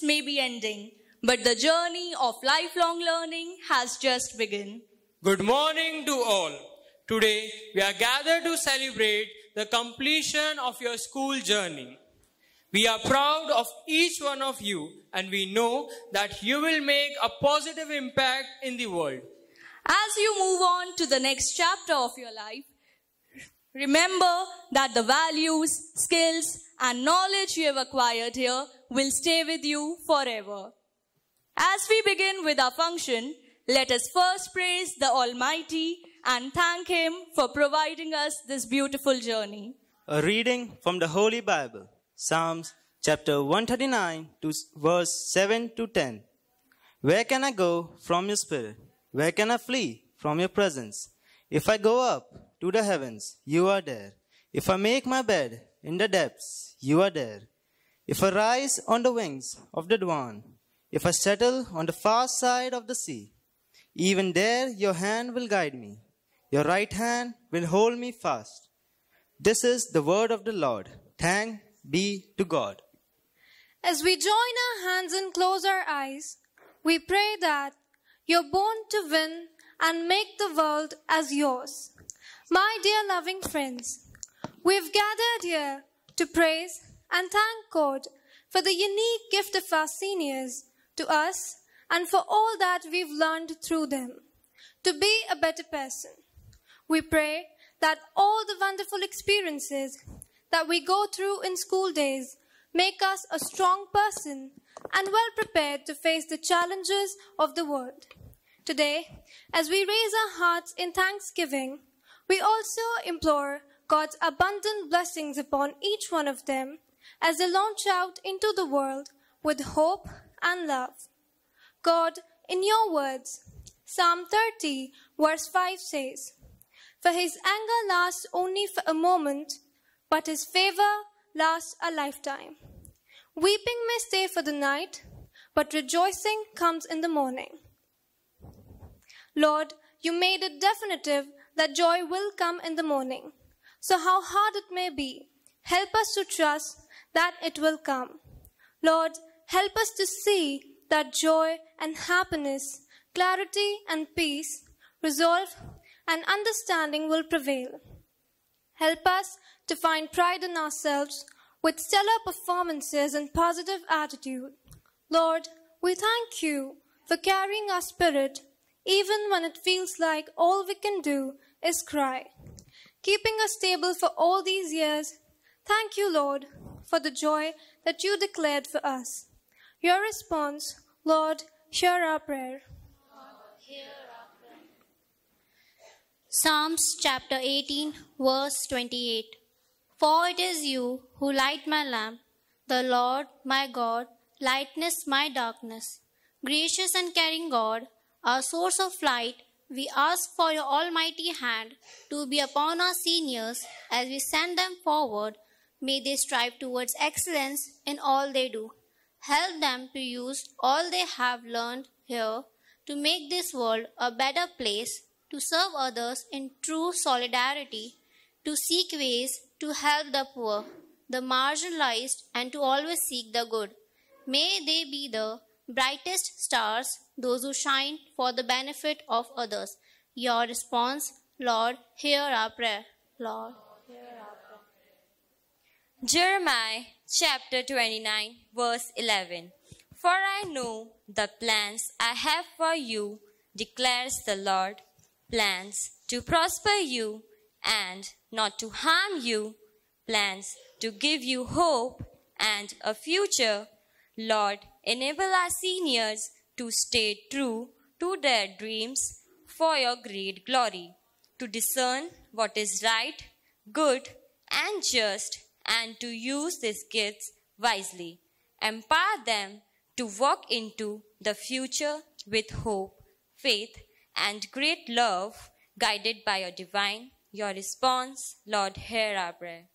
lessons may be ending, but the journey of lifelong learning has just begun. Good morning to all. Today we are gathered to celebrate the completion of your school journey. We are proud of each one of you, and we know that you will make a positive impact in the world. As you move on to the next chapter of your life, remember that the values, skills, and knowledge you have acquired here will stay with you forever. As we begin with our function, let us first praise the Almighty and thank Him for providing us this beautiful journey. A reading from the Holy Bible, Psalms chapter 139 to verse 7 to 10. Where can I go from your spirit? Where can I flee from your presence? If I go up to the heavens, you are there. If I make my bed in the depths, you are there. If I rise on the wings of the dawn, if I settle on the far side of the sea, even there your hand will guide me. Your right hand will hold me fast. This is the word of the Lord. Thanks be to God. As we join our hands and close our eyes, we pray that you're born to win and make the world as yours. My dear loving friends, we've gathered here to praise and thank God for the unique gift of our seniors to us and for all that we've learned through them to be a better person. We pray that all the wonderful experiences that we go through in school days make us a strong person and well prepared to face the challenges of the world. Today, as we raise our hearts in thanksgiving, we also implore God's abundant blessings upon each one of them as they launch out into the world with hope and love. God, in your words, Psalm 30, verse 5 says, "For his anger lasts only for a moment, but his favor lasts a lifetime. Weeping may stay for the night, but rejoicing comes in the morning." Lord, you made it definitive that joy will come in the morning. So how hard it may be, help us to trust that it will come. Lord, help us to see that joy and happiness, clarity and peace, resolve and understanding will prevail. Help us to find pride in ourselves with stellar performances and positive attitude. Lord, we thank you for carrying our spirit even when it feels like all we can do is cry. Keeping us stable for all these years, thank you, Lord, for the joy that you declared for us. Your response, Lord, hear our prayer. Psalms chapter 18, verse 28. For it is you who light my lamp, the Lord my God lightens my darkness. Gracious and caring God, our source of light, we ask for your almighty hand to be upon our seniors as we send them forward. May they strive towards excellence in all they do. Help them to use all they have learned here to make this world a better place, to serve others in true solidarity, to seek ways to help the poor, the marginalized, and to always seek the good. May they be the brightest stars, those who shine for the benefit of others. Your response, Lord, hear our prayer. Lord, hear our prayer. Jeremiah chapter 29, verse 11. For I know the plans I have for you, declares the Lord, plans to prosper you and not to harm you, plans to give you hope and a future. Lord, enable our seniors to stay true to their dreams for your great glory, to discern what is right, good, and just, and to use these gifts wisely. Empower them to walk into the future with hope, faith, and great love, guided by your divine. Your response, Lord, hear our prayer.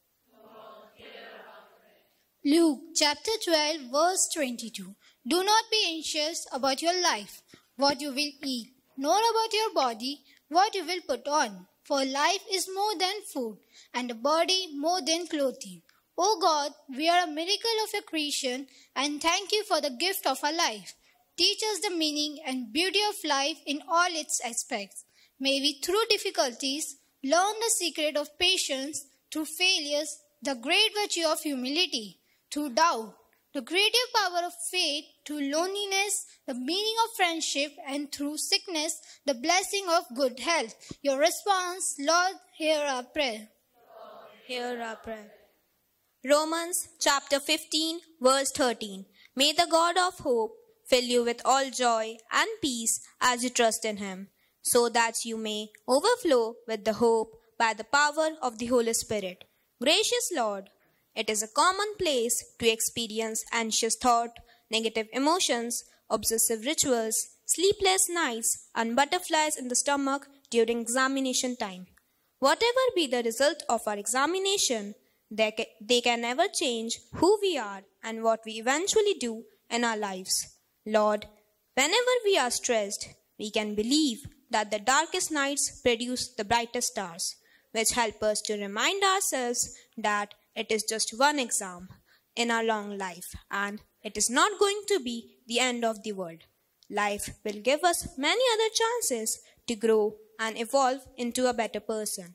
Luke chapter 12, verse 22. Do not be anxious about your life, what you will eat, nor about your body, what you will put on. For life is more than food, and the body more than clothing. O God, we are a miracle of your creation and thank you for the gift of our life. Teach us the meaning and beauty of life in all its aspects. May we, through difficulties, learn the secret of patience, through failures, the great virtue of humility, through doubt, the creative power of faith, through loneliness, the meaning of friendship, and through sickness, the blessing of good health. Your response, Lord, hear our prayer. Hear our prayer. Romans chapter 15, verse 13. May the God of hope fill you with all joy and peace as you trust in Him, so that you may overflow with the hope by the power of the Holy Spirit. Gracious Lord, it is a commonplace to experience anxious thought, negative emotions, obsessive rituals, sleepless nights, and butterflies in the stomach during examination time. Whatever be the result of our examination, they can never change who we are and what we eventually do in our lives. Lord, whenever we are stressed, we can believe that the darkest nights produce the brightest stars, which help us to remind ourselves that it is just one exam in our long life and it is not going to be the end of the world. Life will give us many other chances to grow and evolve into a better person.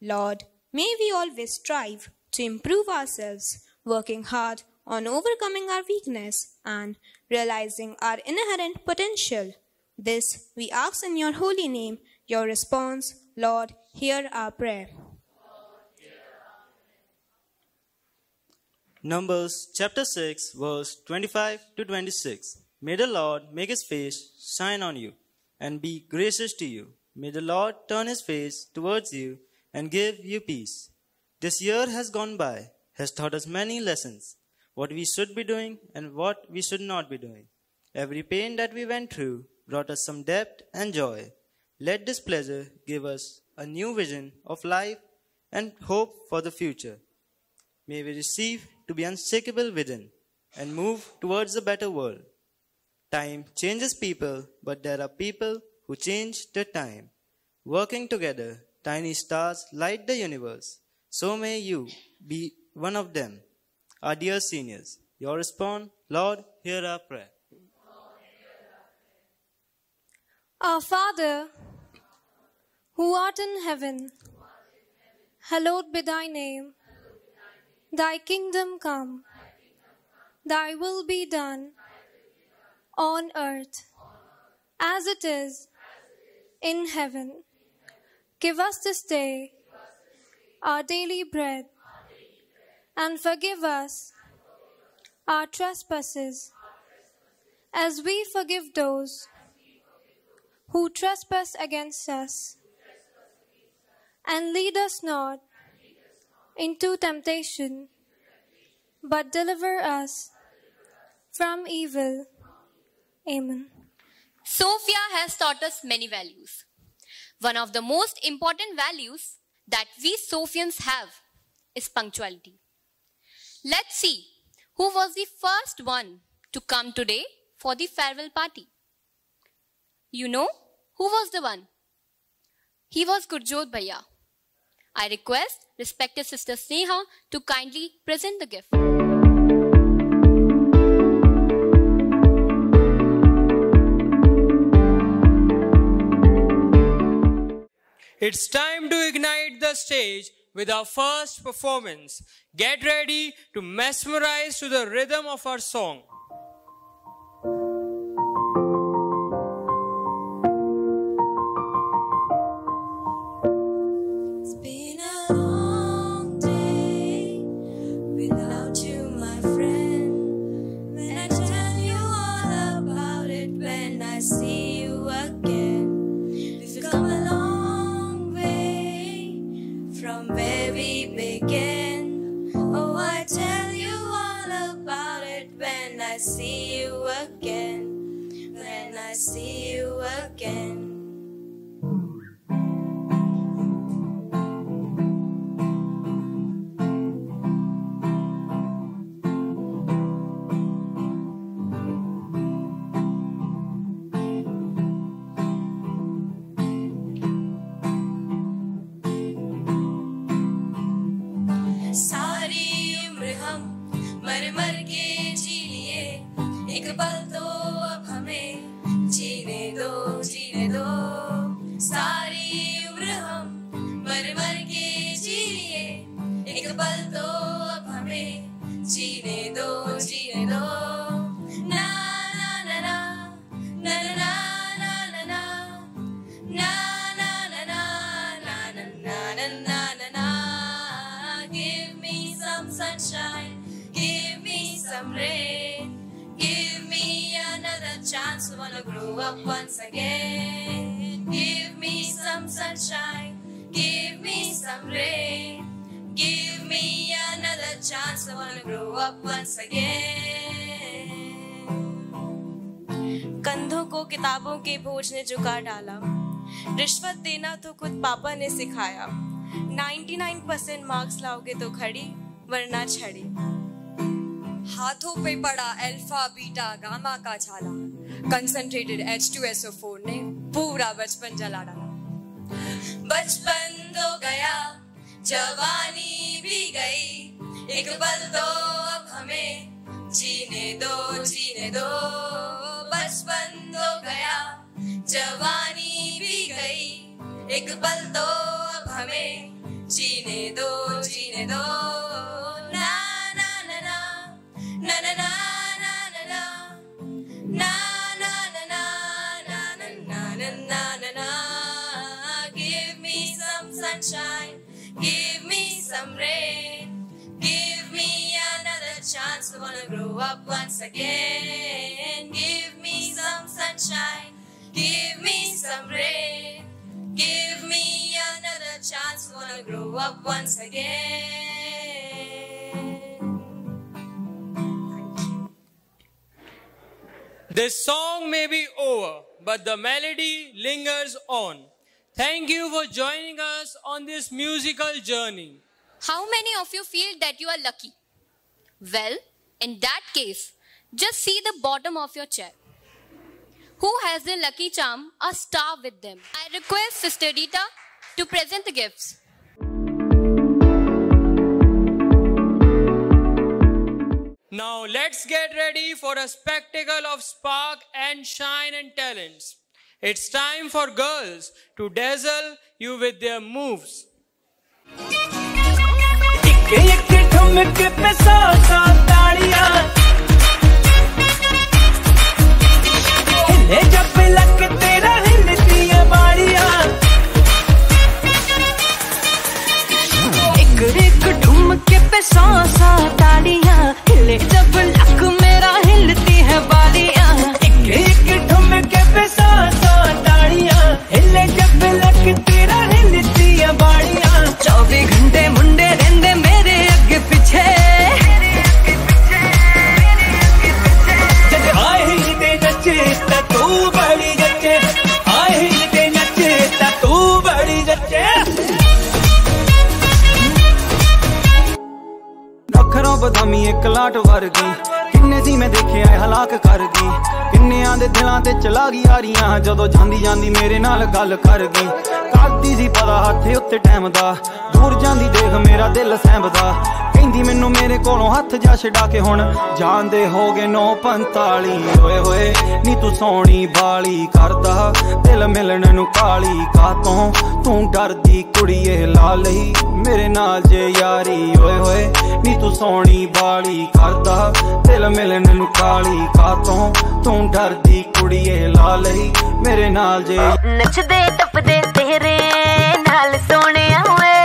Lord, may we always strive to improve ourselves, working hard on overcoming our weakness and realizing our inherent potential. This we ask in your holy name. Your response, Lord, hear our prayer. Numbers chapter 6, verse 25 to 26. May the Lord make his face shine on you and be gracious to you. May the Lord turn his face towards you and give you peace. This year has gone by, has taught us many lessons, what we should be doing and what we should not be doing. Every pain that we went through brought us some depth and joy. Let this pleasure give us a new vision of life and hope for the future. May we receive to be unshakable within and move towards a better world. Time changes people, but there are people who change the time. Working together, tiny stars light the universe. So may you be one of them. Our dear seniors, your response, Lord, hear our prayer. Our Father, who art in heaven, hallowed be thy name. Thy kingdom come, thy will be done on earth as it is in heaven. Give us this day our daily bread, and forgive us our trespasses as we forgive those who trespass against us. And lead us not into temptation, but deliver us from evil. Amen. Sophia has taught us many values. One of the most important values that we Sophians have is punctuality. Let's see who was the first one to come today for the farewell party. You know who was the one? He was Gurjot Bhaiya. I request respected Sister Sneha to kindly present the gift. It's time to ignite the stage with our first performance. Get ready to mesmerize to the rhythm of our song. It's been a long day without you, my friend. When I tell you all about it, when I see you again, we've come a long way from where we began. Oh, I tell you all about it when I see you again, when I see you again. सारी उम्र chance, I wanna grow up once again. Give me some sunshine, give me some rain. Give me another chance, I wanna grow up once again. कंधों को किताबों के बोझ ने झुका डाला, रिश्वत देना तो खुद पापा ने सिखाया। 99% मार्क्स लाओगे तो खड़ी, वरना छड़ी। हाथों पे पड़ा अल्फा बीटा गामा का छाला, कंसंट्रेटेड H2SO4 ने पूरा बचपन जला डाला। बचपन तो गया, जवानी भी गई, एक पल दो अब हमें जीने दो, जीने दो। बचपन तो गया, जवानी भी गई, एक पल दो अब हमें जीने दो, जीने दो। ना ना ना ना ना ना ना ना ना ना ना ना ना ना ना ना ना। Give me some sunshine, give me some rain, give me another chance, I wanna grow up once again. Give me some sunshine, give me some rain, give me another chance, I wanna grow up once again. This song may be over, but the melody lingers on. Thank you for joining us on this musical journey. How many of you feel that you are lucky? Well, in that case, just see the bottom of your chair. Who has the lucky charm, a star with them? I request Sister Rita to present the gifts. Now let's get ready for a spectacle of spark and shine and talents. It's time for girls to dazzle you with their moves. जब luck मेरा हिलती है बालियां, एक ठुमके पे सौ ताड़ियां, हिले जब luck तेरा हिलती है बालियां। 24 घंटे मुंडे रहंदे मेरे अगे पीछे, आए हिलते नचे ता तू बड़ी जचे, आए हिलते नचे ता तू बड़ी जचे। अखरों बदामी एक लाट वर्गी, किन्ने सी मैं देखे आए हलाक कर गई। किन्नियां दे दिलां ते चला गई यारियां, जदों जांदी जांदी मेरे नाल गल कर गई। करदी सी पता हत्थे उत्ते टैम दा, दूर जांदी देख मेरा दिल सैंबदा। कहंदी मैनू मेरे कोलों हत्थ जा छड़ा के हुण जांदे हो गए 9:45। ओए होए नी तू सोहणी बाली करदा, दिल मिलन नू काली कातों तू डरदी कुड़िए ला लई मेरे नाल जे यारी। ओए होए नी तू सोहणी बाली करदा, दिल मिलन नू काली कातों तू डरदी कुड़िए ला लई मेरे नाल जे। नचदे टपदे तेरे नाल सोने वे,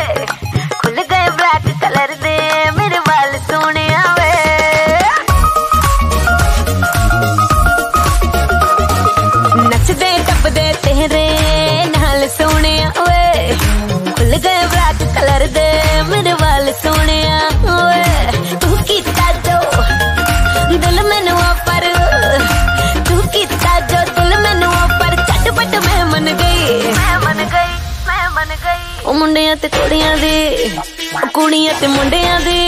खुल गए ब्लैक कलर दे मेरे वाल सोने वे। नचदे टपदे तेरे नाल सोने वे, खुल गए ब्लैक कलर दे मेरे वाल सोने वे। तू कीता जो दिल मैनू पर, तू कीता जो दिल मैनू पर, झटपट मैं मन गई, मैं मन गई, मैं मन गई। ओ मुंडियां ते कुड़ियां दी, कुड़ियां ते मुंडियां दी,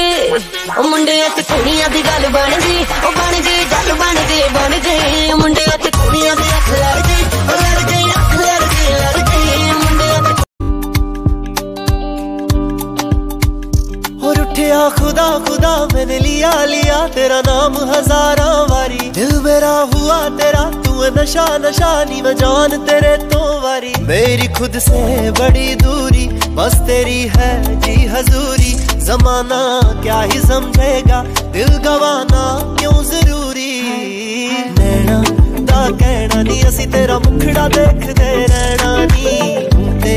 ओ मुंडियां ते कुड़ियां दी गल बन गई, ओ बन गई गल बन गई, बन गई। मुंडियां ते कुड़ियां दी अख लड़ गई, लड़ गई अख लड़ गई, लड़ गई। मुंडियां ते और उठिया खुदा खुदा मैंने लिया लिया तेरा नाम हजारा वारी। दिल मेरा हुआ तेरा तू नशा नशा नी मैं जान तेरे तो वारी। मेरी खुद से बड़ी दूरी बस तेरी है जी हजूरी। जमाना क्या ही समझेगा दिल गवाना क्यों जरूरी। नैना दा कहना नी असी तेरा मुखड़ा देखदे रहना नी, ते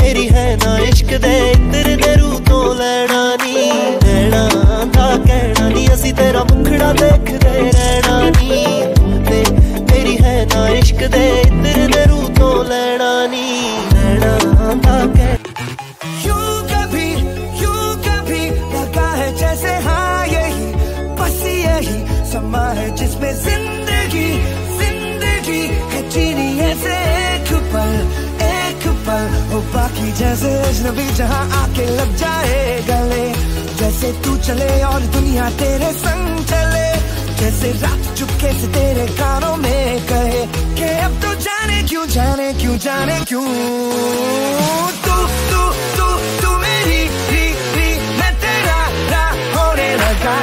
मेरी है ना इश्क दे तेरे दे रूह तो लेना नी। नैना दा कहना नी असी तेरा मुखड़ा देखदे रहना नी, ते मेरी है ना दे इतर दे रू तो लेना नी लेना दा के यूं कभी लगा है जैसे हाँ यही बस यही समा है जिसमें जिंदगी है जीनी ऐसे एक पल हो बाकी जैसे अजनबी जहाँ आके लग जाए गले जैसे तू चले और दुनिया तेरे संग चले जैसे रात चुपके से तेरे कानों में कहे कि अब तो जाने क्यों तू मेरी मैं तेरा होने लगा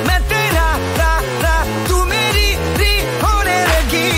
मैं तेरा तू मेरी होने लगी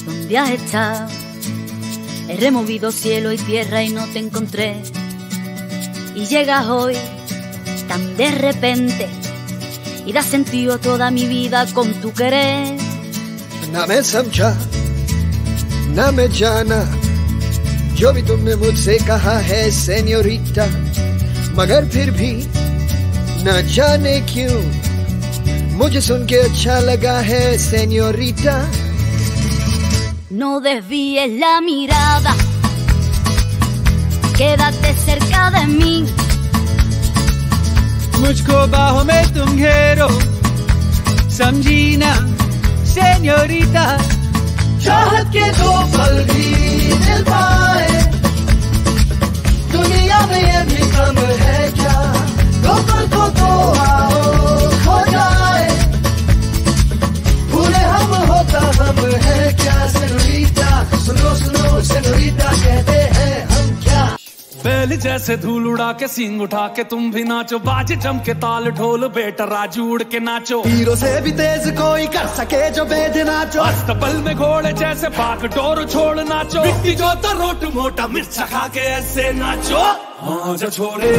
¿Dónde has estado? He removido cielo y tierra y no te encontré. Y llegas hoy tan de repente y das sentido a toda mi vida con tu querer. ना मैं समझा ना मैं जाना जो भी तुमने मुझसे कहा है सेन्योरिटा, मगर फिर भी न जाने क्यों मुझे सुन के अच्छा लगा है senorita. No desvíes la mirada, quédate cerca de mí. मुझको बाहों में तुम घेरो, समझी ना सेन्योरिटा. चाहत के दो पल भी मिल पाए दुनिया में ये भी कम है क्या, दो पल को तो आओ खो जाए, भूले हम होता हम है क्या सेनोरिटा. सुनो सुनो सेनोरिटा कहते हैं हम क्या. बैल जैसे धूल उड़ा के सींग उठा के तुम भी नाचो, बाजे जम के ताल ढोल बेटा राजू उड़ के नाचो. तीरों से भी तेज कोई कर सके जो बेद नाचो, अस्तबल में घोड़े जैसे भाग डोर छोड़ नाचो. मिट्टी जो तो रोट मोटा मिर्चा खा के ऐसे नाचो. हाँ जा छोरे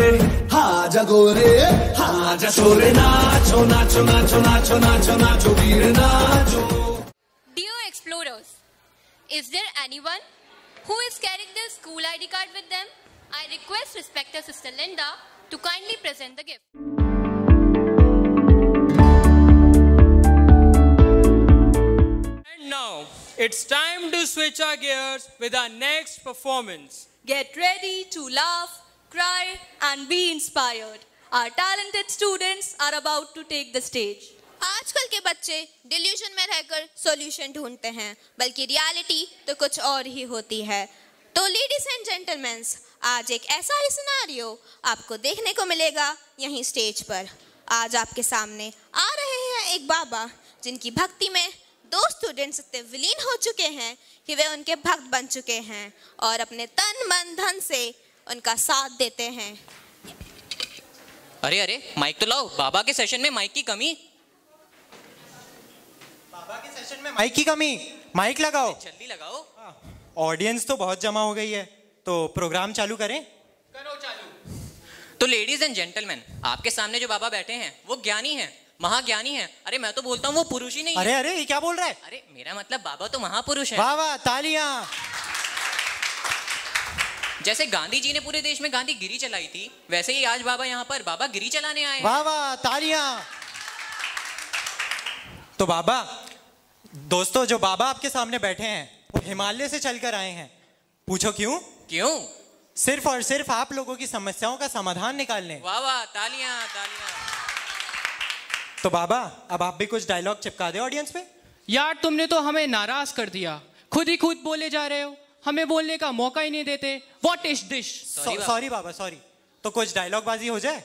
हाँ जा गोरे हाँ जा छोरे नाचो नाचो नाचो नाचो नाचो नाचो वीर नाचो. Dear Outdoors. Is there anyone who is carrying their school ID card with them? I request respected Sister Linda to kindly present the gift. And now, it's time to switch our gears with our next performance. Get ready to laugh, cry, and be inspired. Our talented students are about to take the stage. आजकल के बच्चे delusion में रहकर solution ढूंढते हैं, बल्कि reality तो कुछ और ही होती है। तो लेडीज एंड जेंटलमैन, आज एक ऐसा ही सिनेरियो आपको देखने को मिलेगा यहीं स्टेज पर। आज आपके सामने आ रहे हैं एक बाबा जिनकी भक्ति में 2 स्टूडेंट्स इतने विलीन हो चुके हैं कि वे उनके भक्त बन चुके हैं और अपने तन मन धन से उनका साथ देते हैं। अरे अरे, माइक तो लाओ। बाबा के सेशन में माइक की कमी। बाबा के सेशन में माइक की कमी। माइक लगाओ, जल्दी लगाओ। ऑडियंस तो बहुत जमा हो गई है, तो प्रोग्राम चालू करें। करो चालू। तो लेडीज एंड जेंटलमैन, आपके सामने जो बाबा बैठे हैं वो ज्ञानी हैं, महाज्ञानी हैं। अरे मैं तो बोलता हूँ वो पुरुष ही नहीं है। अरे अरे, ये क्या बोल रहा है? अरे मेरा मतलब बाबा तो महापुरुष है। वाह वाह, तालियां। जैसे गांधी जी ने पूरे देश में गांधी गिरी चलाई थी, वैसे ही आज बाबा यहाँ पर बाबा गिरी चलाने आए। वाह वाह, तालियां। तो बाबा, दोस्तों, जो बाबा आपके सामने बैठे हैं वो हिमालय से चलकर आए हैं। पूछो क्यों? क्यों? सिर्फ और सिर्फ आप लोगों की समस्याओं का समाधान निकालने। वाह वाह, तालियां तालियां। तो बाबा, अब आप भी कुछ डायलॉग चिपका दे ऑडियंस पे। यार, तुमने तो हमें नाराज कर दिया। खुद ही खुद बोले जा रहे हो, हमें बोलने का मौका ही नहीं देते। What is this? Sorry Baba, sorry. तो कुछ डायलॉग बाजी हो जाए।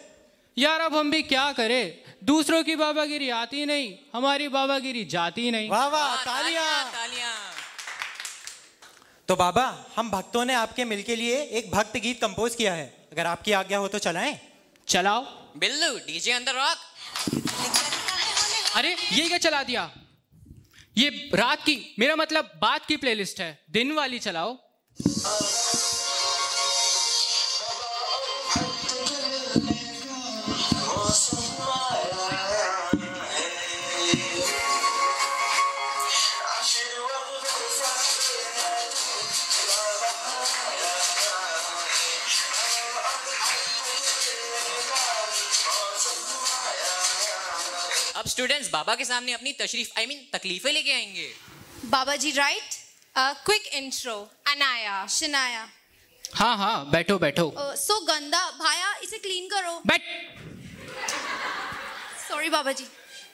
यार, अब हम भी क्या करें? दूसरों की बाबागिरी आती नहीं, हमारी बाबागिरी जाती नहीं। वाह वाह, तालियां तालियां। तो बाबा, हम भक्तों ने आपके मिल के लिए एक भक्त गीत कंपोज किया है, अगर आपकी आज्ञा हो तो चलाएं। चलाओ। Billu, DJ on the rock. अरे ये क्या चला दिया? ये रात की, मेरा मतलब बात की प्लेलिस्ट है, दिन वाली चलाओ। अब स्टूडेंट्स बाबा के सामने अपनी तकलीफें लेके आएंगे। बाबा जी, right? Quick intro. Anaya, Shanaya. हाँ हाँ, बैठो बैठो। सो गंदा, भाया इसे क्लीन करो। बैठ। Sorry Baba ji.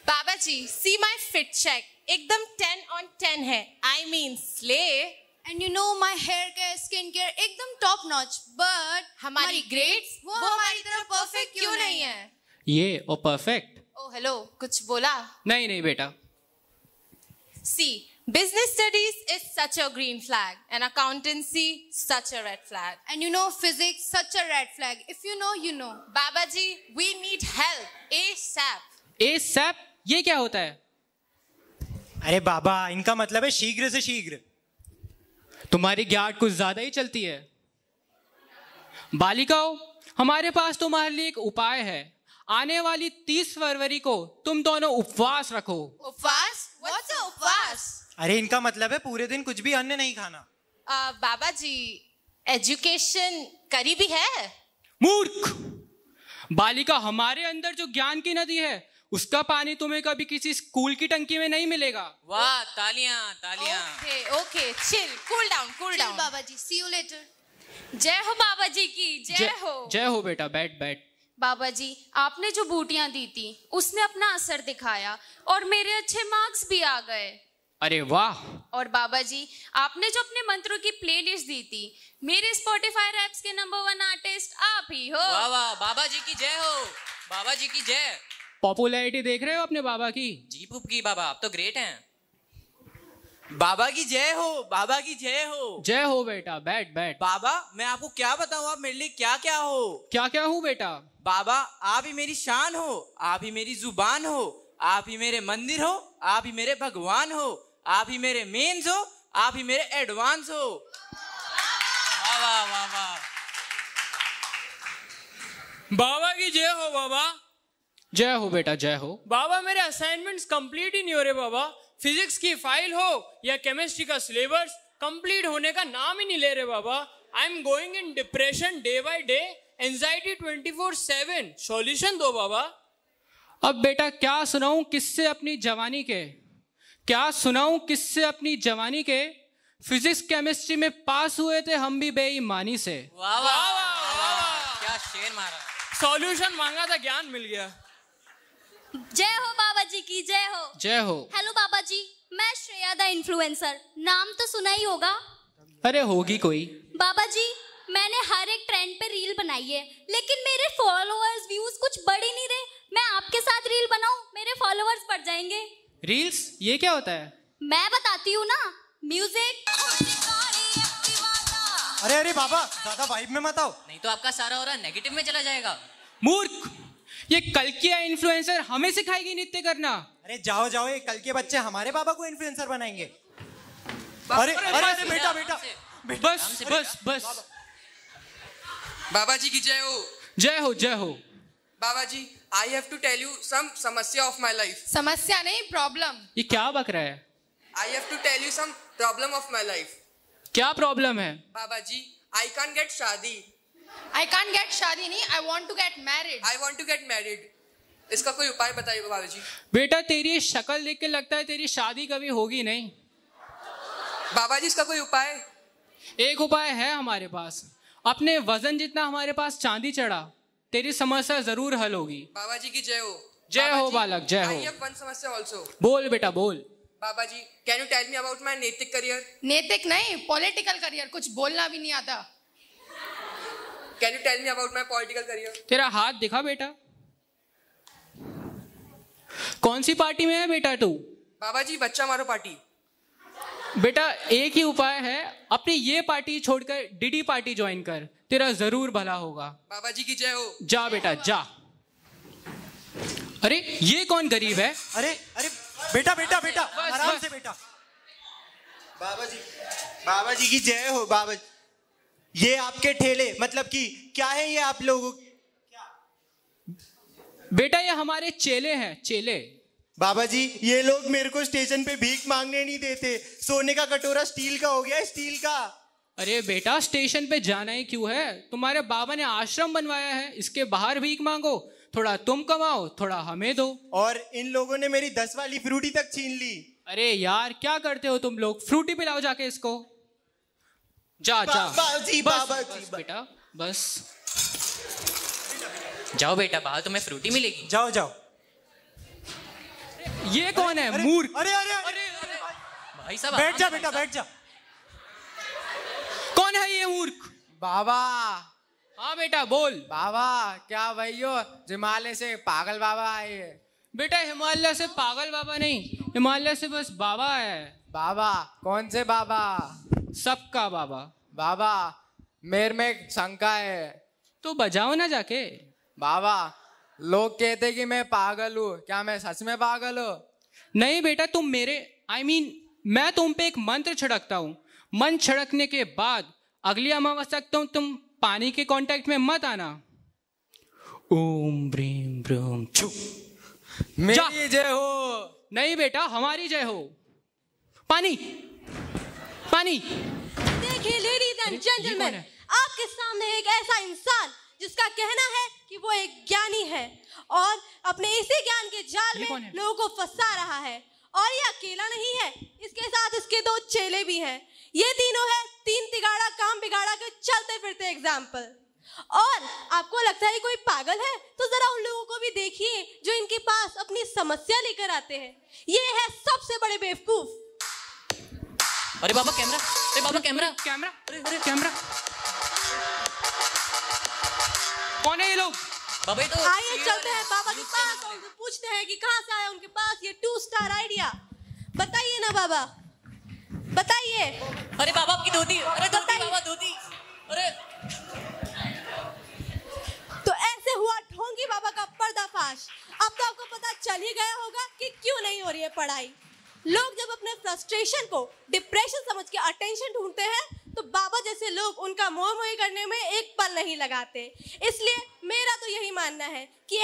Baba ji, see my fit check, एकदम 10 on 10 है। I mean slay। And you know my hair care, skin care एकदम top notch, but हमारी grades वो हमारी तरह perfect क्यों नहीं है? ये ओ परफेक्ट। ओ हेलो, कुछ बोला? नहीं नहीं बेटा। See, business studies is such a green flag and accountancy such a red flag. And you know physics such a red flag. If you know, you know. Baba ji, we need help ASAP. ASAP? ये क्या होता है? अरे बाबा, इनका मतलब है शीघ्र से शीघ्र। तुम्हारी ज्ञान कुछ ज्यादा ही चलती है। बालिकाओं, हमारे पास तुम्हारे लिए एक उपाय है। आने वाली 30 फरवरी को तुम दोनों उपवास रखो। उपवास? What's a उपवास? अरे इनका मतलब है पूरे दिन कुछ भी अन्न नहीं खाना। बाबा जी, एजुकेशन करीबी है। मूर्ख! बालिका, हमारे अंदर जो ज्ञान की नदी है उसका पानी तुम्हें कभी किसी स्कूल की टंकी में नहीं मिलेगा। वाह, तालियां तालियां। Okay, chill, cool down. Baba ji, see you later. जय हो बाबा जी की, जय हो। जय हो बेटा, बैठ बैठ। बाबा जी, आपने जो बूटियां दी थी उसने अपना असर दिखाया और मेरे अच्छे मार्क्स भी आ गए। अरे वाह। और बाबा जी, आपने जो अपने मंत्रों की प्लेलिस्ट दी थी, मेरे स्पॉटिफाई रैप्स के नंबर 1 आर्टिस्ट आप ही हो। वाह वाह, बाबा जी की जय हो, बाबा जी की जय। पॉपुलैरिटी देख रहे हो अपने बाबा की? जी पुप की बाबा, आप तो ग्रेट हैं। बाबा की जय हो, बाबा की जय हो। जय हो बेटा, बैठ बैठ। बाबा, मैं आपको क्या बताऊं, आप मेरे लिए क्या क्या हो। क्या क्या हूँ बेटा? बाबा, आप ही मेरी शान हो, आप ही मेरी जुबान हो, आप ही मेरे मंदिर हो, आप ही मेरे भगवान हो, आप ही मेरे मेंस हो, आप ही मेरे एडवांस हो। वाह वाह वाह वाह। बाबा की जय हो। बाबा जय हो बेटा, जय हो। बाबा, मेरे असाइनमेंट्स कंप्लीट ही नहीं हो रहे बाबा। फिजिक्स की फाइल हो या केमिस्ट्री का सिलेबस कंप्लीट होने का नाम ही नहीं ले रहे बाबा। I am going in depression day by day, anxiety 24/7। Solution दो बाबा। अब बेटा क्या सुनाऊं किससे अपनी जवानी के, क्या सुनाऊं किससे अपनी जवानी के। फिजिक्स केमिस्ट्री में पास हुए थे हम भी बेईमानी से। वाह वाह वाह, क्या शेर मारा। सॉल्यूशन मांगा था, ज्ञान मिल गया। जय हो बाबा जी की जय हो। जय हो। हेलो बाबा जी, मैं श्रेया द इन्फ्लुएंसर, नाम तो सुना ही होगा। अरे होगी कोई। बाबा जी मैंने हर एक ट्रेंड पे रील बनाई है, लेकिन मेरे फॉलोअर्स व्यूज कुछ बढ़ ही नहीं रहे। मैं आपके साथ रील बनाऊं, मेरे फॉलोअर्स बढ़ जाएंगे। रील्स ये क्या होता है? मैं बताती हूँ ना। म्यूजिक। अरे अरे बाबा, ज्यादा वाइब में मत आओ, नहीं तो आपका सारा हो रहा नेगेटिव में चला जाएगा। मूर्ख, ये कल की इन्फ्लुएंसर हमें सिखाएगी नृत्य करना। अरे जाओ जाओ, ये कल के बच्चे हमारे बाबा को इन्फ्लुएंसर बनाएंगे। अरे अरे अरे बेटा बेटा बस बस बस। बाबा जी की जय हो। जय हो जय हो। बाबा जी, I have to tell you some समस्या ऑफ माई लाइफ। समस्या नहीं, प्रॉब्लम। ये क्या बक रहा है? I have to tell you some problem of my life. क्या प्रॉब्लम है? बाबा जी, आई कांट गेट शादी। आई कांट गेट शादी नहीं, I want to get married. I want to get married. इसका कोई उपाय बताइए बाबा जी। बेटा तेरी शक्ल देख के लगता है तेरी शादी कभी होगी नहीं। बाबा जी इसका कोई उपाय? एक उपाय है हमारे पास। अपने वजन जितना हमारे पास चांदी चढ़ा, तेरी समस्या जरूर हल होगी। बाबा जी की जय हो। जय हो बालक, जय हो। आई हैव वन समस्या आल्सो। बोल बेटा बोल। बाबा जी, can you tell me about my नैतिक करियर? नैतिक नहीं, पॉलिटिकल करियर। कुछ बोलना भी नहीं आता। Can you tell me about my political career? तेरा हाथ दिखा बेटा। कौन सी पार्टी में है बेटा तू? बाबा जी, बच्चा मारो पार्टी। बेटा एक ही उपाय है, अपनी ये पार्टी छोड़कर डीडी पार्टी ज्वाइन कर, तेरा जरूर भला होगा। बाबा जी की जय हो। जा बेटा जा। अरे ये कौन गरीब है? अरे अरे बेटा बेटा बेटा आराम से बेटा। बाबा जी की जय हो। बाबा ये आपके ठेले मतलब कि क्या है ये आप लोगों? बेटा ये हमारे चेले हैं, चेले। बाबा जी ये लोग मेरे को स्टेशन पे भीख मांगने नहीं देते। सोने का कटोरा स्टील का हो गया, स्टील का। अरे बेटा स्टेशन पे जाना ही क्यों है? तुम्हारे बाबा ने आश्रम बनवाया है, इसके बाहर भीख मांगो। थोड़ा तुम कमाओ, थोड़ा हमें दो। और इन लोगों ने मेरी 10 वाली फ्रूटी तक छीन ली। अरे यार क्या करते हो तुम लोग? फ्रूटी पिलाओ जाके इसको। जा जा। बाबा जी बेटा बस। जाओ बेटा, बाहर तुम्हें फ्रूटी मिलेगी। जाओ जाओ। ये कौन है? मूर्ख। अरे अरे अरे भाई साहब बैठ जा बेटा, बैठ जा। कौन है ये मूर्ख? बाबा। हाँ बेटा बोल। बाबा क्या भैया, हिमालय से पागल बाबा आए। बेटा हिमालय से पागल बाबा नहीं, हिमालय से बस बाबा है। बाबा कौन से बाबा? सबका बाबा। बाबा मेरे में एक शंका है। तो बजाओ ना जाके। बाबा लोग कहते कि मैं पागल हूँ, क्या मैं सच में पागल हूँ? नहीं बेटा तुम मेरे मैं तुम पे एक मंत्र छिड़कता हूँ। मंत्र छिड़कने के बाद अगली अमावस्या तक तुम पानी के कांटेक्ट में मत आना। ओम ब्रीम ब्रूम छू। मेरी जय हो। नहीं बेटा हमारी जय हो। पानी पानी। देखिए लेडीज एंड जेंटलमैन, आपके सामने एक ऐसा इंसान जिसका कहना है कि वो एक ज्ञानी है और अपने इसी ज्ञान के जाल में लोगों को फंसा रहा है। और ये अकेला नहीं है, इसके साथ इसके 2 चेले भी हैं। ये तीनों है 3 तिगाड़ा काम बिगाड़ा के चलते फिरते एग्जाम्पल। और आपको लगता है कोई पागल है तो जरा उन लोगों को भी देखिए जो इनके पास अपनी समस्या लेकर आते हैं। ये है सबसे बड़े बेवकूफ। अरे बाबा कैमरा, अरे बाबा कैमरा कैमरा, अरे कैमरा। कौन है ये लोग? बाबा तो आइए चलते हैं बाबा के पास और उनसे पूछते हैं कि कहाँ से आया उनके पास ये 2 स्टार आइडिया। बताइए ना बाबा, बताइए। अरे बाबा आपकी धोती, अरे धोती बाबा धोती। अरे तो ऐसे हुआ ढोंगी बाबा का पर्दाफाश। अब तो आपको पता चल ही गया होगा कि क्यों नहीं हो रही है पढ़ाई। लोग जब अपने फ्रस्ट्रेशन को डिप्रेशन समझ के अटेंशन ढूंढते हैं तो बाबा जैसे लोग उनका मोह मोही करने में एक पल नहीं लगाते। इसलिए मेरा तो यही मानना है कि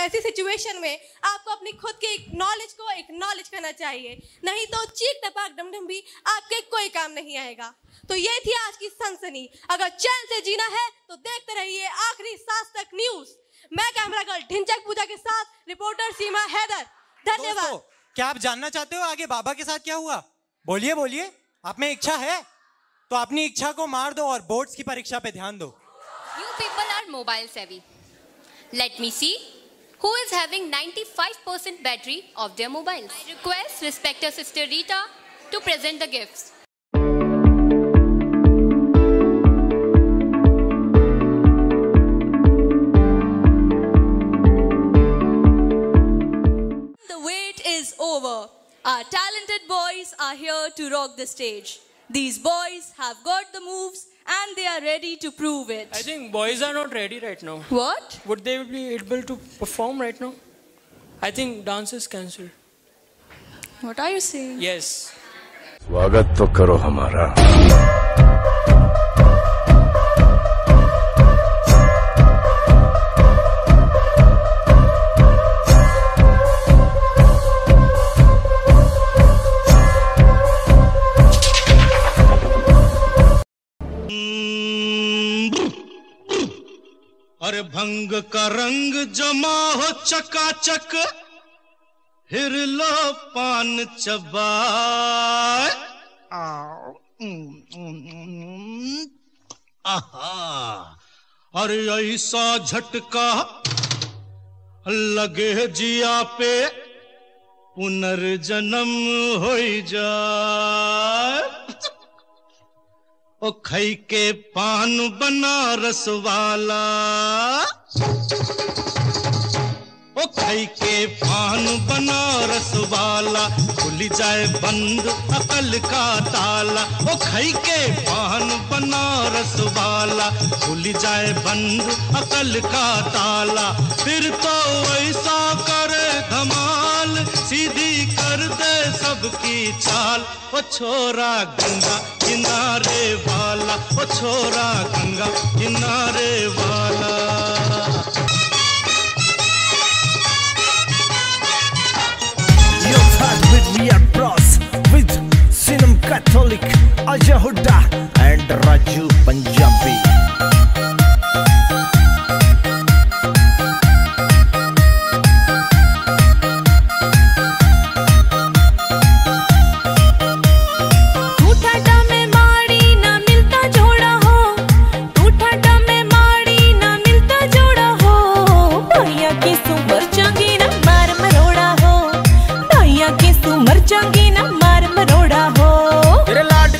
ऐसी सिचुएशन में आपको अपनी खुद के नॉलेज को एक्नॉलेज करना चाहिए, नहीं तो चीख टपाक डमडम भी आपके कोई काम नहीं आएगा। तो ये थी आज की सनसनी। अगर चैन से जीना है तो देखते रहिए आखिरी सांस तक न्यूज। मैं कैमरा गर्ल ढिंचक पूजा के साथ रिपोर्टर सीमा हैदर। धन्यवाद। क्या आप जानना चाहते हो आगे बाबा के साथ क्या हुआ? बोलिए बोलिए, आप में इच्छा है तो अपनी इच्छा को मार दो और बोर्ड्स की परीक्षा पे ध्यान दो। You people are mobile savvy. Let me see who is having 95% battery of their mobiles. I request respected Sister Rita to present the gifts. The wait is over. Our talented boys are here to rock the stage. These boys have got the moves and they are ready to prove it. I think boys are not ready right now. What? Would they be able to perform right now? I think dance is cancelled. What are you saying? Yes. स्वागत तो करो हमारा। अरे भंग का रंग जमा हो चकाचक, फिर लो पान चबाए। आहा, अरे ऐसा झटका लगे जिया पे पुनर्जन्म हो जाए। ओ खई के पान बनारस वाला, ओ खई के पान बनारस वाला, खुल जाए बंद अकल का ताला। ओ खई के पान बनारस वाला, खुल जाए बंद अकल का ताला। फिर तो ऐसा करे धमाल, सीधी कर दे सबकी चाल। ओ छोरा गंगा किनारे वाला, ओ छोरा गंगा किनारे वाला। You're tired with me at Bros with Sinam Catholic, Ajay Huda and Raju Punjabi. मर जाऊंगी ना मार मरोड़ा हो। तेरे लाड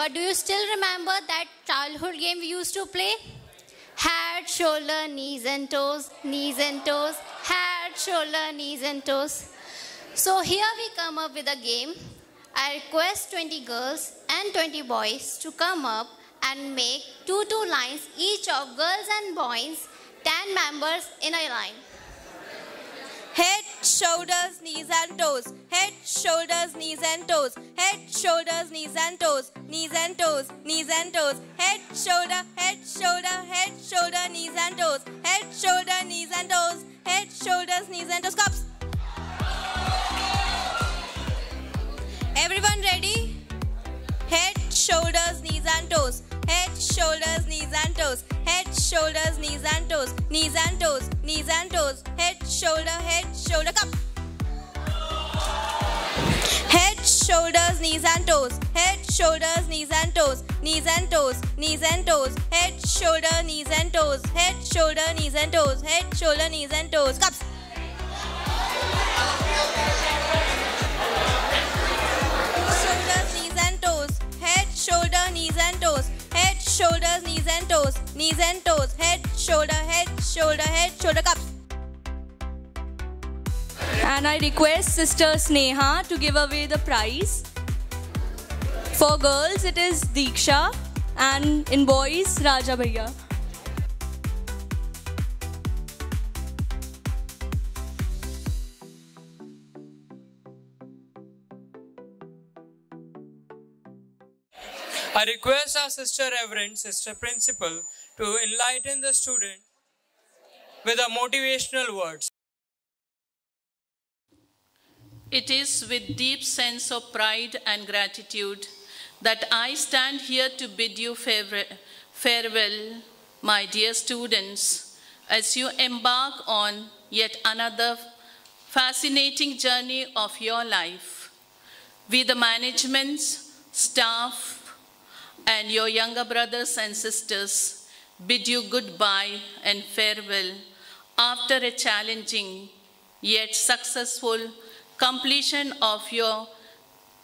But do you still remember that childhood game we used to play? Head, shoulder, knees and toes, knees and toes, head, shoulder, knees and toes. So here we come up with a game. I request 20 girls and 20 boys to come up and make 2 lines, each of girls and boys, 10 members in a line. Head, shoulders, knees and toes. Head, shoulders, knees and toes. Head, shoulders, knees and toes. Knees and toes, knees and toes. Head, shoulder, head, shoulder, knees and toes. Head, shoulder, knees and toes. Head, shoulders, knees and toes. Cups. Everyone ready? Head, shoulders, knees and toes. Head, shoulders, knees and toes. Head, shoulders, knees and toes. Knees and toes, knees and toes. Head, shoulder, cup. Head, shoulders, knees and toes. Head, shoulders, knees and toes. Knees and toes, knees and toes. Head, shoulder, knees and toes. Head, shoulder, knees and toes. Head, shoulder, knees and toes. Cups. Shoulders, knees and toes. Head, shoulder, knees and toes. Head, shoulders, knees and toes. Knees and toes. Head, shoulder, cups. And I request Sister Sneha to give away the prize. For girls, it is Diksha, and in boys, Raja Bhaiya. I request our Sister Reverend, Sister Principal, to enlighten the student with a motivational words. It is with deep sense of pride and gratitude that I stand here to bid you farewell, my dear students, as you embark on yet another fascinating journey of your life. We, the management, staff, and your younger brothers and sisters, bid you goodbye and farewell after a challenging yet successful completion of your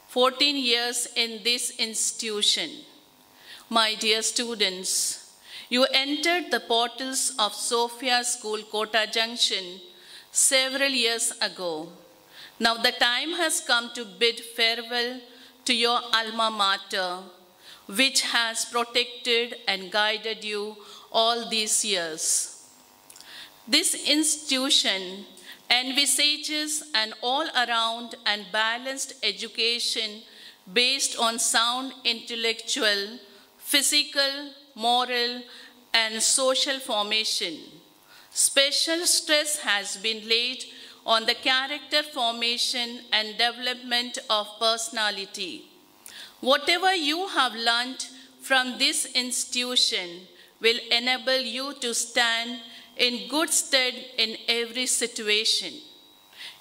14 years in this institution. My dear students, you entered the portals of Sophia School, Kota Junction, several years ago. Now the time has come to bid farewell to your alma mater, which has protected and guided you all these years. This institution envisages an all-around and balanced education based on sound intellectual, physical, moral, and social formation. Special stress has been laid on the character formation and development of personality. Whatever you have learned from this institution will enable you to stand in good stead in every situation.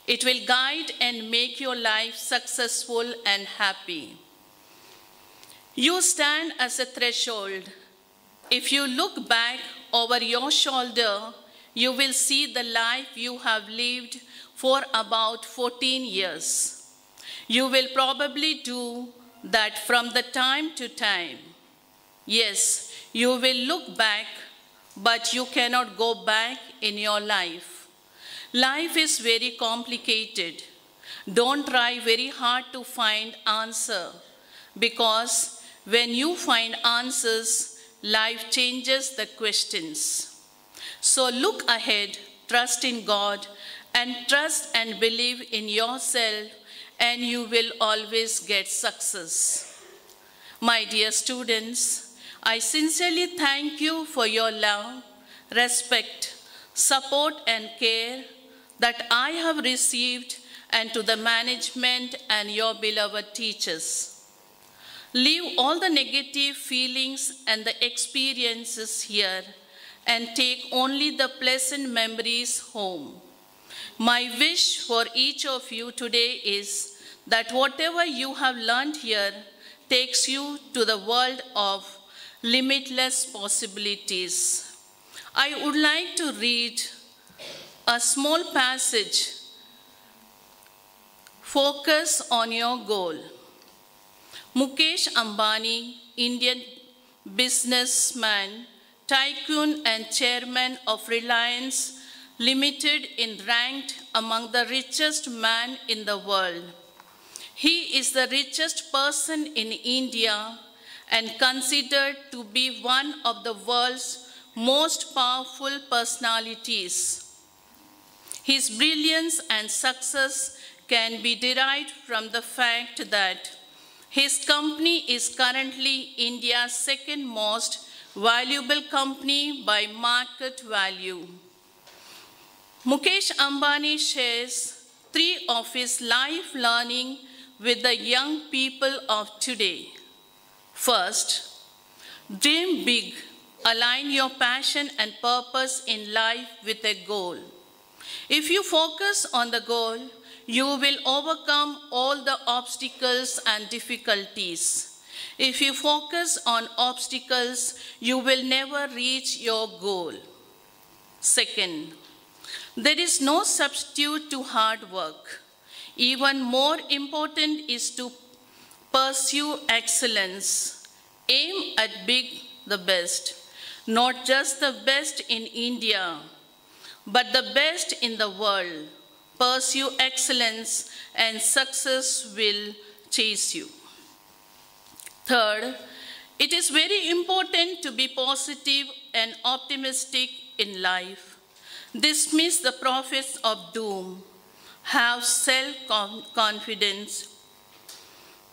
It will guide and make your life successful and happy. You stand as a threshold. If you look back over your shoulder, you will see the life you have lived for about 14 years. You will probably do that from the time to time. Yes, you will look back, but you cannot go back in your life. Life is very complicated. Don't try very hard to find answer, because when you find answers, life changes the questions. So look ahead, trust in God, and trust and believe in yourself, and you will always get success. My dear students, I sincerely thank you for your love, respect, support, and care that I have received, and to the management and your beloved teachers. Leave all the negative feelings and the experiences here and take only the pleasant memories home. My wish for each of you today is that whatever you have learned here takes you to the world of limitless possibilities. I would like to read a small passage. Focus on your goal. Mukesh Ambani, Indian businessman, tycoon and chairman of Reliance Limited, is ranked among the richest men in the world. He is the richest person in India and considered to be one of the world's most powerful personalities. His brilliance and success can be derived from the fact that his company is currently India's second most valuable company by market value. Mukesh Ambani shares 3 of his life learning with the young people of today. First, dream big. Align your passion and purpose in life with a goal. If you focus on the goal, you will overcome all the obstacles and difficulties. If you focus on obstacles, you will never reach your goal. Second, there is no substitute to hard work. Even more important is to pursue excellence. Aim at big, the best. Not just the best in India, but the best in the world. Pursue excellence and success will chase you. Third, it is very important to be positive and optimistic in life. Dismiss the prophets of doom. Have self-confidence.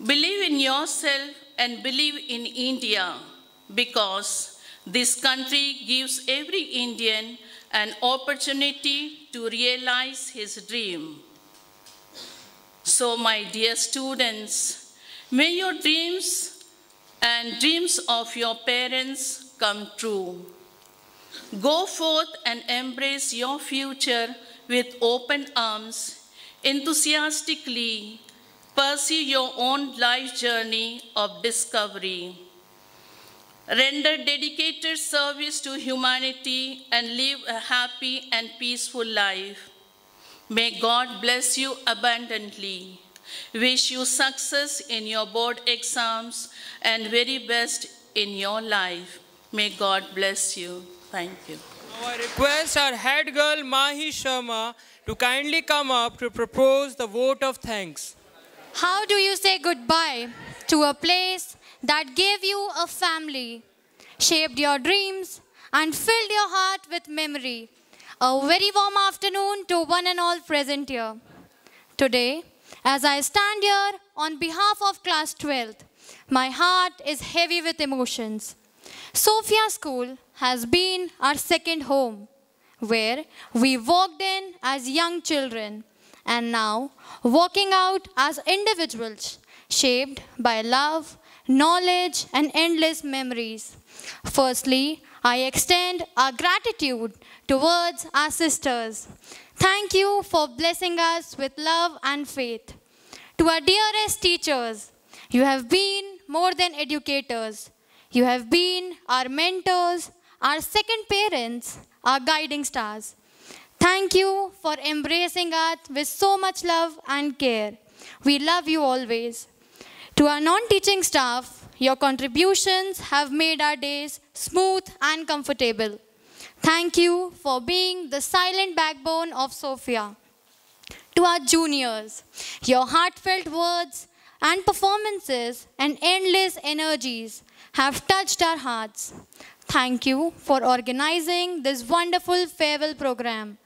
Believe in yourself and believe in India, because this country gives every Indian an opportunity to realize his dream. So, my dear students, may your dreams and dreams of your parents come true. Go forth and embrace your future with open arms. Enthusiastically pursue your own life journey of discovery. Render dedicated service to humanity and live a happy and peaceful life. May God bless you abundantly. Wish you success in your board exams and very best in your life. May God bless you. Thank you. Now I request our head girl Mahi Sharma to kindly come up to propose the vote of thanks. How do you say goodbye to a place that gave you a family, shaped your dreams, and filled your heart with memory? A very warm afternoon to one and all present here. Today, as I stand here on behalf of Class 12th, my heart is heavy with emotions. Sophia School has been our second home, where we walked in as young children and now walking out as individuals, shaped by love, knowledge, and endless memories. Firstly, I extend our gratitude towards our sisters. Thank you for blessing us with love and faith. To our dearest teachers, you have been more than educators. You have been our mentors, our second parents, our guiding stars. Thank you for embracing us with so much love and care. We love you always. To our non-teaching staff, your contributions have made our days smooth and comfortable. Thank you for being the silent backbone of Sophia. To our juniors, your heartfelt words and performances and endless energies have touched our hearts. Thank you for organizing this wonderful farewell program.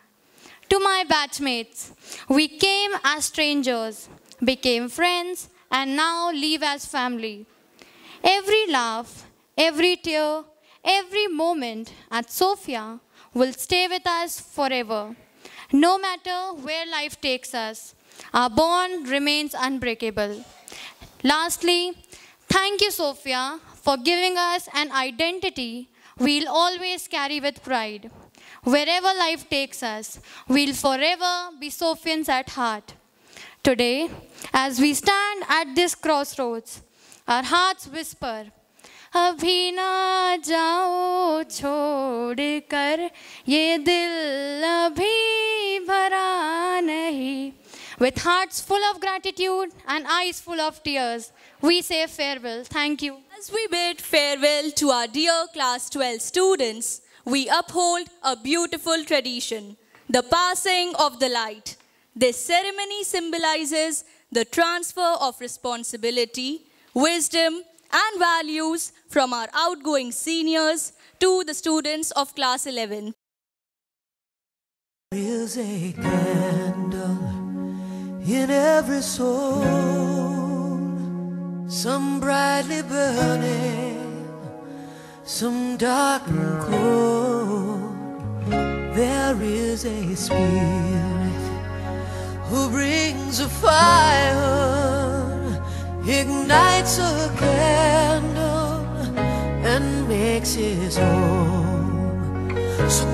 To my batchmates, we came as strangers, became friends, and now live as family. Every laugh, every tear, every moment at Sophia will stay with us forever. No matter where life takes us, our bond remains unbreakable. Lastly, thank you, Sophia, for giving us an identity we'll always carry with pride. Wherever life takes us, we'll forever be Sophians at heart. Today, as we stand at this crossroads, our hearts whisper, "Abhi na jao chhod kar, ye dil abhi bhara nahi, With hearts full of gratitude and eyes full of tears, we say farewell. Thank you. As we bid farewell to our dear Class 12 students, we uphold a beautiful tradition, the passing of the light. This ceremony symbolizes the transfer of responsibility, wisdom, and values from our outgoing seniors to the students of Class 11. There is a candle in every soul, some brightly burning, some dark and cold. There is a spirit who brings a fire, ignites a candle, and makes his home. So